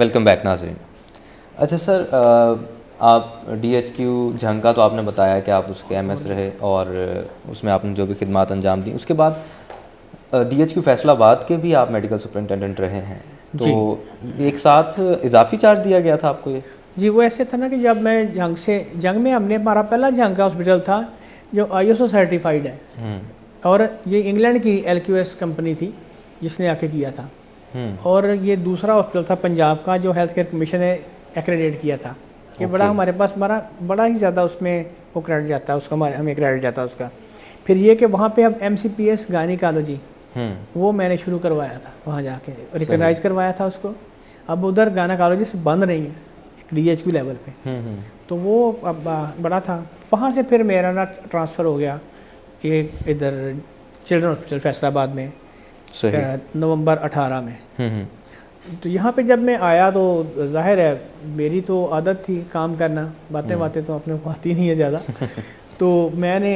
Welcome back नाज़रीन। अच्छा sir, आप DHQ झंग का तो आपने बताया कि आप उसके MS रहे और उसमें आपने जो भी खिदमात अंजाम दी, उसके बाद DHQ फैसलाबाद के भी आप मेडिकल सुपरिटेंडेंट रहे हैं, तो एक साथ इजाफी चार्ज दिया गया था आपको ये? जी, वो ऐसे था ना कि जब मैं जंग में हमने हमारा पहला जंग का हॉस्पिटल था जो ISO सर्टिफाइड है, और ये इंग्लैंड की LQS कंपनी थी जिसने आके किया था। और ये दूसरा हॉस्पिटल था पंजाब का जो हेल्थ केयर कमीशन ने एक्रेडिट किया था कि बड़ा हमारे पास बड़ा ही ज़्यादा उसमें वो क्रेडिट जाता है उसका, हमें क्रेडिट जाता है उसका। फिर ये कि वहाँ पे अब MCPS गायनिकोलॉजी वो मैंने शुरू करवाया था, वहाँ जाके रिकगनाइज करवाया था उसको। अब उधर गायनिकोलॉजिस्ट बंद नहीं है DHQ लेवल पे, तो वो अब बड़ा था। वहाँ से फिर मेरा ना ट्रांसफ़र हो गया एक इधर चिल्ड्रन हॉस्पिटल फैसलाबाद में नवंबर 18 में। तो यहाँ पे जब मैं आया तो जाहिर है मेरी तो आदत थी काम करना, बातें तो अपने को आती नहीं है ज़्यादा। तो मैंने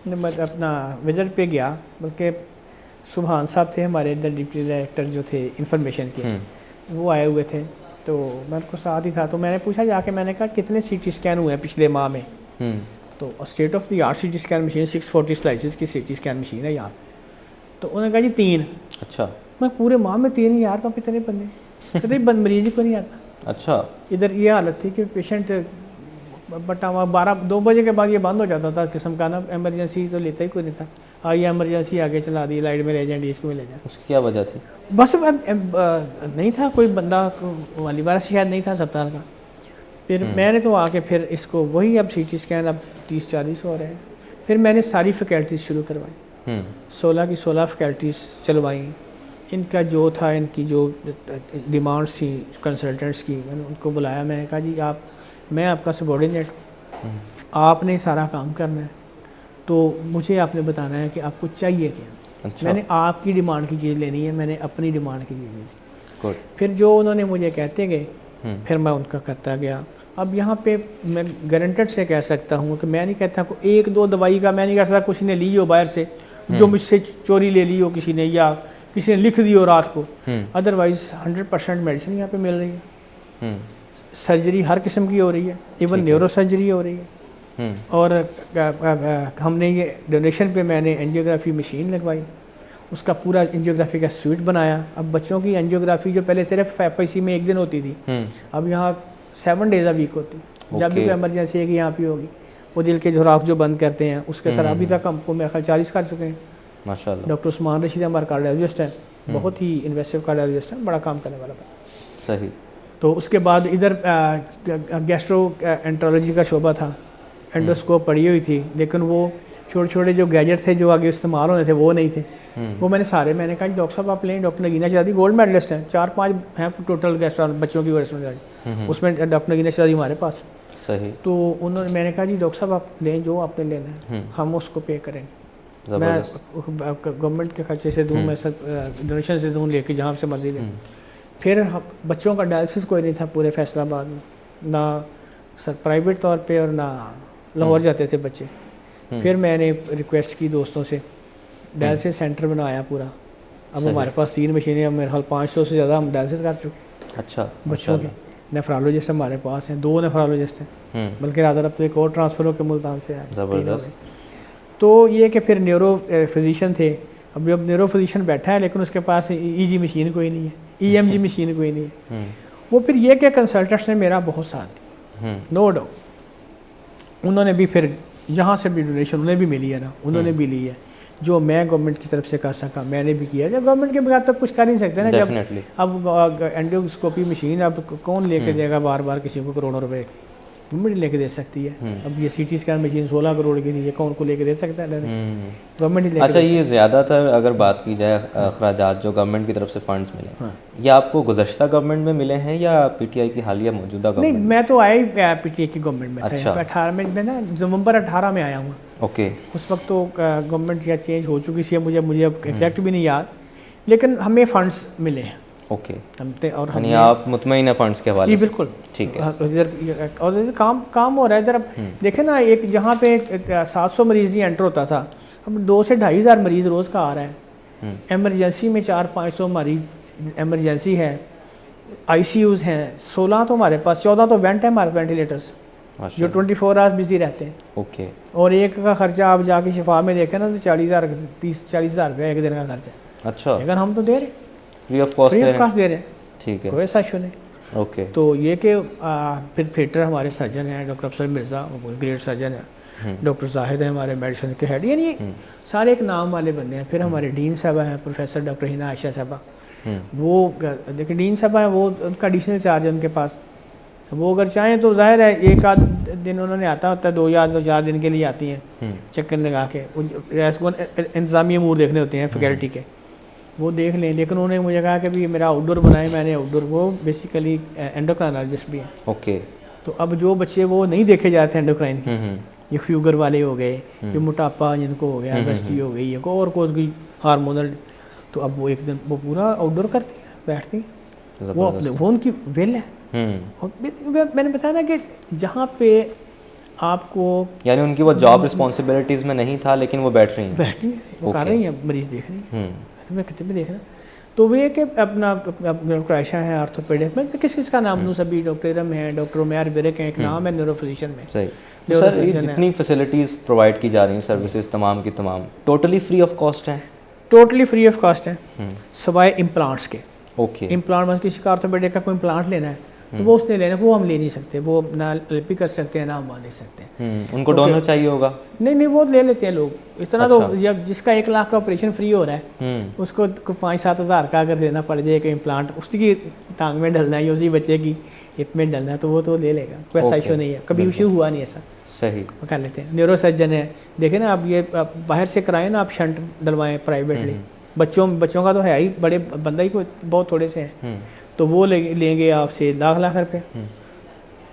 अपना विजिट पे गया, बल्कि सुभान साहब थे हमारे इधर डिप्टी डायरेक्टर जो थे इंफॉर्मेशन के, वो आए हुए थे, तो मैं उनको साथ ही था। तो मैंने पूछा जाके, मैंने कहा कितने CT स्कैन हुए हैं पिछले माह में? तो state of the art CT scan machine 640 slices की CT स्कैन मशीन है यहाँ। तो उन्होंने कहा जी 3। अच्छा, मैं पूरे माह में 3 यार, तो कितने बंदे? कहते बंद मरीज ही को नहीं आता। अच्छा, इधर ये हालत थी कि पेशेंट बट 2 बजे के बाद ये बंद हो जाता था किस्म का ना, एमरजेंसी तो लेता ही कोई नहीं था। आइए एमरजेंसी आगे चला दी, लाइट में ले जाए, DHQ में ले जाए। उसकी क्या वजह थी? बस नहीं था कोई बंदा, वाली बार से शायद नहीं था अस्पताल का। फिर मैंने तो आके फिर इसको वही अब CT स्कैन अब 30-40 हो रहे हैं। फिर मैंने सारी फैकल्टीज़ शुरू करवाई, 16 की 16 फैकल्टीज़ चलवाई। इनका जो था, इनकी जो डिमांड्स थी कंसल्टेंट्स की, मैंने उनको बुलाया। मैंने कहा जी मैं आपका सबॉर्डिनेट हूँ, आपने सारा काम करना है, तो मुझे आपने बताना है कि आपको चाहिए क्या। अच्छा। मैंने आपकी डिमांड की चीज़ लेनी है, मैंने अपनी डिमांड की चीज़ लेनी। फिर जो उन्होंने मुझे कहते गए, फिर मैं उनका करता गया। अब यहाँ पे मैं गारंटेड से कह सकता हूँ कि मैं नहीं कहता को 1-2 दवाई का मैं नहीं कह सकता कुछ ने ली हो बाहर से, जो मुझसे चोरी ले ली हो किसी ने, या किसी ने लिख दी हो रात को। अदरवाइज़ 100% मेडिसिन यहाँ पे मिल रही है। सर्जरी हर किस्म की हो रही है, इवन न्यूरो सर्जरी हो रही है। और हमने ये डोनेशन पे मैंने एंजियोग्राफी मशीन लगवाई, उसका पूरा एंजियोग्राफी का सूट बनाया। अब बच्चों की एंजियोग्राफी जो पहले सिर्फ FIC में 1 दिन होती थी, अब यहाँ 7 डेज़ अ वीक होती है। जब भी कोई एमरजेंसी है कि यहाँ पे होगी, वो दिल के झुराफ जो बंद करते हैं उसके सर अभी तक हमको मेरे ख्याल 40 कर चुके हैं माशाल्लाह। डॉक्टर उस्मान रशीद हमारा कार्डियोलॉजिस्ट है, बहुत ही इन्वेस्टिव कार्डियोलॉजिस्ट है, बड़ा काम करने वाला है। सही। तो उसके बाद इधर गैस्ट्रो एंट्रोलॉजी का शोबा था, एंडोस्कोप पड़ी हुई थी, लेकिन वो छोटे छोटे जो गैजेट थे जो आगे इस्तेमाल होने थे वो नहीं थे। वो मैंने कहा डॉक्टर साहब आप लें, डॉक्टर नगीना शादी गोल्ड मेडलिस्ट हैं, 4-5 हैं टोटल गैस्ट्रो बच्चों की वर्ष उसमें डॉक्टर नगीना शादी हमारे पास। सही। तो मैंने कहा जी डॉक्टर साहब आप लें जो आपने लेना है, हम उसको पे करेंगे, मैं गवर्नमेंट के खर्चे से दूँ, मैं डोनेशन से दूँ, लेके जहाँ से मर्जी लें। फिर बच्चों का डायलिसिस कोई नहीं था पूरे फैसलाबाद में, ना सर प्राइवेट तौर पे और ना लाहौर जाते थे बच्चे। फिर मैंने रिक्वेस्ट की दोस्तों से, डायलिसिस सेंटर बनाया पूरा। अब हमारे पास 3 मशीनें, अब मेरे ख्याल 500 से ज़्यादा हम डायलिसिस कर चुके। अच्छा। बच्चों के नेफ्रोलॉजिस्ट हमारे पास हैं, 2 नेफ्रोलॉजिस्ट हैं, बल्कि रादर अब तो एक और ट्रांसफ़र होकर मुल्तान से आए। ज़बरदस्त। तो ये कि फिर न्यूरो फिजिशियन थे, अब न्यूरो फिजिशियन बैठा है लेकिन उसके पास EG मशीन कोई नहीं है, EMG मशीन कोई नहीं है। वो फिर ये कि कंसल्टेंट्स ने मेरा बहुत साथ दिया, नो डाउट। उन्होंने भी फिर जहाँ से भी डोनेशन उन्हें भी मिली है ना, उन्होंने भी ली है, जो मैं गवर्नमेंट की तरफ से कर सका मैंने भी किया। जब गवर्नमेंट के बगैर तो कुछ कर नहीं सकते ना। जब अब एंडोस्कोपी मशीन अब कौन लेके देगा बार बार किसी को करोड़ों रुपए, गवर्नमेंट लेके दे सकती है। अब ये CT स्कैन मशीन 16 करोड़ की थी, ये कौन को लेके दे सकता है? गवर्नमेंट ही लेके। अच्छा, ये ज़्यादातर अगर बात की जाए अखराजात जो गवर्नमेंट की तरफ से फंड्स मिले, ये आपको गुज़श्ता गवर्नमेंट में मिले हैं या PTI की हालिया मौजूदा गवर्नमेंट? नहीं, मैं तो आया ही PTI की गवर्नमेंट में। अच्छा। 18 में ना, नवंबर 18 में आया हूँ। ओके। उस वक्त तो गवर्नमेंट या चेंज हो चुकी थी, मुझे अब एग्जैक्ट भी नहीं याद, लेकिन हमें फ़ंड्स मिले हैं। ओके। और हम आप मुतमईन है फंड्स के हवाले? जी बिल्कुल, ठीक है। इधर काम हो रहा है इधर। अब देखें ना, एक जहाँ पे 700 मरीज़ ही एंटर होता था, अब 2 से 2,500 मरीज़ रोज़ का आ रहा है। एमरजेंसी में 400-500 मरीज एमरजेंसी है, ICUs हैं 16 तो हमारे पास, 14 तो वेंट है हमारे वेंटिलेटर्स जो 24 आवर्स बिजी रहते हैं। ओके। और एक का खर्चा आप जाके शिफा में देखें ना तो 40,000 30-40,000 रुपये एक दिन का खर्चा है। अच्छा। लेकिन हम तो दे रहे, फ्री ऑफ कॉस्ट दे रहे हैं। ठीक है, कोई ऐसा इशू नहीं। ओके। तो ये कि फिर थिएटर हमारे सर्जन हैं डॉक्टर अफसर मिर्ज़ा, ग्रेट सर्जन है। डॉक्टर जाहिद है हमारे मेडिसिन के हेड, यानी सारे एक नाम वाले बंदे हैं। फिर हमारे डीन साहबा हैं प्रोफेसर डॉक्टर हिना आयशा साहबा, वो देखिए डीन साहबा हैं, वो उनका एडिशनल चार्ज है उनके पास। वो अगर चाहें तो जाहिर है एक आध दिन उन्होंने आता होता है, 2 या 4 दिन के लिए आती हैं चक्कर लगा के, इंतज़ामी अमूर देखने होते हैं फैकल्टी के, वो देख लें। लेकिन उन्होंने मुझे कहा कि भी मेरा आउटडोर बनाए, मैंने आउटडोर, वो बेसिकली एंडोक्राइनोलॉजिस्ट भी हैं। ओके। तो अब जो बच्चे वो नहीं देखे जाते एंडोक्राइन के, ये फ्यूगर वाले हो गए, ये मोटापा जिनको हो गया, ओबेसिटी हो गई, और कोई हार्मोनल, तो अब वो एक दिन वो पूरा आउटडोर करती है, बैठती है, वो उनकी वेल है। और मैंने बताया ना कि जहाँ पे आपको, यानी उनकी वो जॉब रिस्पॉन्सिबिलिटीज़ में नहीं था, लेकिन वो बैठ रही हैं, वो कर रही हैं, मरीज देख रही हैं, तो मैं कितने भी देख रहा। तो वो ये कि अपना डॉक्टर आयशा है ऑर्थोपेडिक में, किस किस का नाम लूँ, सभी डॉक्टर इरम हैं, डॉक्टर उमैर बिरक हैं, एक नाम है न्यूरो फिजिशियन में। सही। तो सर ये जितनी फैसिलिटीज़ प्रोवाइड की जा रही हैं, सर्विसेज तमाम की तमाम टोटली फ्री ऑफ कॉस्ट हैं? टोटली फ्री ऑफ कॉस्ट है, सवाए इम्प्लांट्स के। ओके। इम्प्लांट मतलब किसी का ऑर्थोपेडिक का कोई इम्प्लांट लेना है तो वो उसने लेना, वो हम ले नहीं सकते, वो ना एलपी कर सकते हैं ना हम वहाँ दे सकते हैं। उनको डोनर चाहिए होगा? नहीं, वो ले लेते हैं लोग इतना। अच्छा। तो जब जिसका 1 लाख का ऑपरेशन फ्री हो रहा है उसको 5-7 हज़ार का अगर लेना पड़ जाए कि इम्प्लांट उसकी टांग में डलना है या उसी बच्चे की हिप में डलना है तो वो तो ले लेगा, कोई ऐसा इशू नहीं है, कभी इशू हुआ नहीं ऐसा। सही। वो कर लेते हैं। न्यूरो सर्जन है, देखें ना आप, ये बाहर से कराएं ना, आप शंट डलवाएं प्राइवेटली, बच्चों का तो है ही, बड़े बंदा ही कोई बहुत थोड़े से हैं, तो वो लेंगे आपसे लाख रुपए।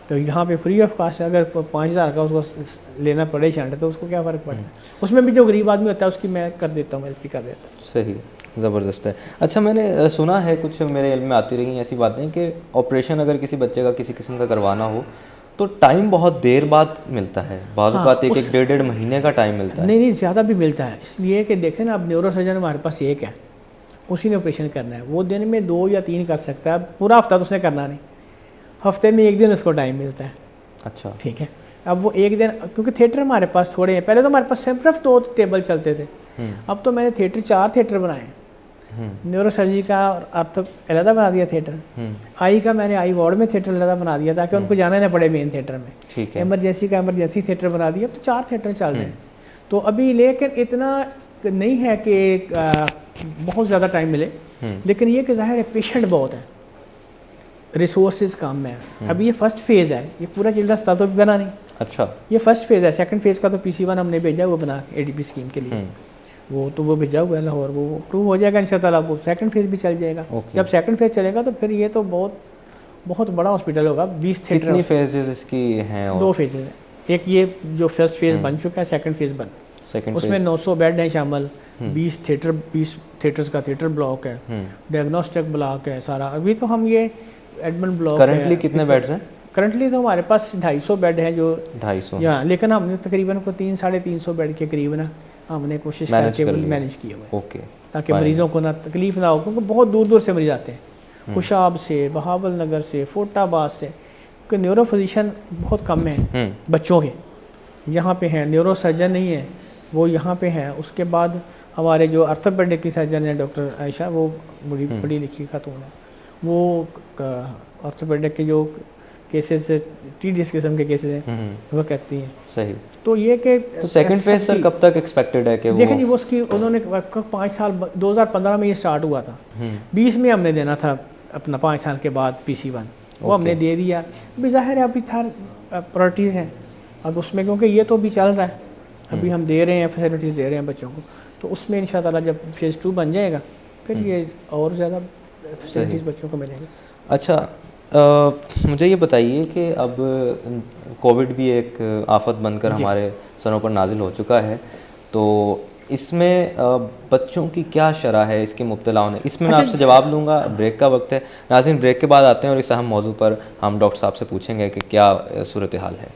तो यहाँ पे फ्री ऑफ कास्ट, अगर 5,000 का उसको लेना पड़े शंट तो उसको क्या फ़र्क पड़ता है। उसमें भी जो गरीब आदमी होता है उसकी मैं कर देता हूँ, हेल्प भी कर देता हूँ। सही, ज़बरदस्त है। अच्छा, मैंने सुना है, कुछ मेरे इल्म में आती रही ऐसी बातें कि ऑपरेशन अगर किसी बच्चे का किसी किस्म का करवाना हो तो टाइम बहुत देर बाद मिलता है, बाज़ औक़ात 1-1 महीने का टाइम मिलता है। नहीं, ज़्यादा भी मिलता है, इसलिए कि देखें ना, अब न्यूरो सर्जन हमारे पास एक है, उसी ने ऑपरेशन करना है, वो दिन में 2 या 3 कर सकता है, पूरा हफ्ता तो उसने करना नहीं, हफ्ते में 1 दिन उसको टाइम मिलता है। अच्छा, ठीक है। अब वो 1 दिन, क्योंकि थिएटर हमारे पास थोड़े हैं, पहले तो हमारे पास सिर्फ 2 टेबल चलते थे, अब तो मैंने 4 थिएटर बनाए, न्यूरो सर्जरी का और आर्थो अलग बना दिया थिएटर, आई का मैंने आई वार्ड में थिएटर अलग बना दिया ताकि उनको जाना ना पड़े मेन थिएटर में। ठीक है। इमरजेंसी का इमरजेंसी थिएटर बना दिया, तो 4 थिएटर चल रहे हैं। तो अभी लेकिन इतना नहीं है कि बहुत ज़्यादा टाइम मिले, लेकिन ये कि ज़ाहिर है पेशेंट बहुत है, रिसोर्सेज कम है। अभी ये फर्स्ट फेज़ है, ये पूरा चिल्ड्रन अस्पताल तो भी बना नहीं। अच्छा, ये फर्स्ट फेज़ है, सेकंड फेज़ का तो PC1 हमने भेजा वो बना ADP स्कीम के लिए, वो भेजा हुआ है लाहौर, वो अप्रूव हो जाएगा इंशाअल्लाह, वो सेकंड फेज़ भी चल जाएगा। जब सेकंड फेज़ चलेगा तो फिर ये तो बहुत बड़ा हॉस्पिटल होगा, 20 थिएटर। कितनी फेजेस इसकी हैं? 2 फेजेस हैं, एक ये जो फर्स्ट फेज़ बन चुका है, सेकंड फेज़ उसमें 900 बेड हैं शामिल, 20 थिएटर्स का थिएटर ब्लॉक है, डायग्नोस्टिक ब्लॉक है सारा। अभी तो हम ये एडमिन ब्लॉक है। करंटली कितने बेड्स हैं? करंटली तो हमारे पास 250 बेड हैं, जो 250 यहाँ, लेकिन हमने तकरीबन को 300-350 बेड के करीब ना हमने कोशिश करके मैनेज किया हुआ है। ओके, ताकि मरीज़ों को ना तकलीफ ना हो, क्योंकि बहुत दूर दूर से मरीज आते हैं, खुशाब से, बहावल नगर से, फोटाबाद से, क्योंकि न्यूरो फिजिशियन बहुत कम है बच्चों के, यहाँ पे हैं। न्यूरो सर्जन नहीं है, वो यहाँ पे हैं। उसके बाद हमारे जो ऑर्थोपेडिक की सर्जन है डॉक्टर आयशा, वो बड़ी पढ़ी लिखी खातून है, वो ऑर्थोपेडिक के जो केसेस TDS किस्म के केसेस हैं वो करती हैं। सही। तो ये कि तो सेकंड फेज सर कब तक एक्सपेक्टेड है कि वो? देखें जी, वो उसकी उन्होंने 5 साल, 2015 में ये स्टार्ट हुआ था, 20 में हमने देना था अपना 5 साल के बाद PC1, वो हमने दे दिया। अभी ज़ाहिर है अभी प्रायोरिटीज़ हैं अब उसमें, क्योंकि ये तो अभी चल रहा है, अभी हम दे रहे हैं, फैसिलिटीज़ दे रहे हैं बच्चों को, तो उसमें इंशाअल्लाह जब फेज़ 2 बन जाएगा फिर ये और ज़्यादा फैसिलिटीज़ बच्चों को मिलेंगी। अच्छा, मुझे ये बताइए कि अब कोविड भी एक आफत बनकर हमारे सरों पर नाजिल हो चुका है, तो इसमें बच्चों की क्या शरह है इसके मुब्तला होने? इसमें मैं आपसे जवाब लूँगा, ब्रेक का वक्त है नाज़रीन, ब्रेक के बाद आते हैं और इस अहम मौजू पर हम डॉक्टर साहब से पूछेंगे कि क्या सूरत हाल है।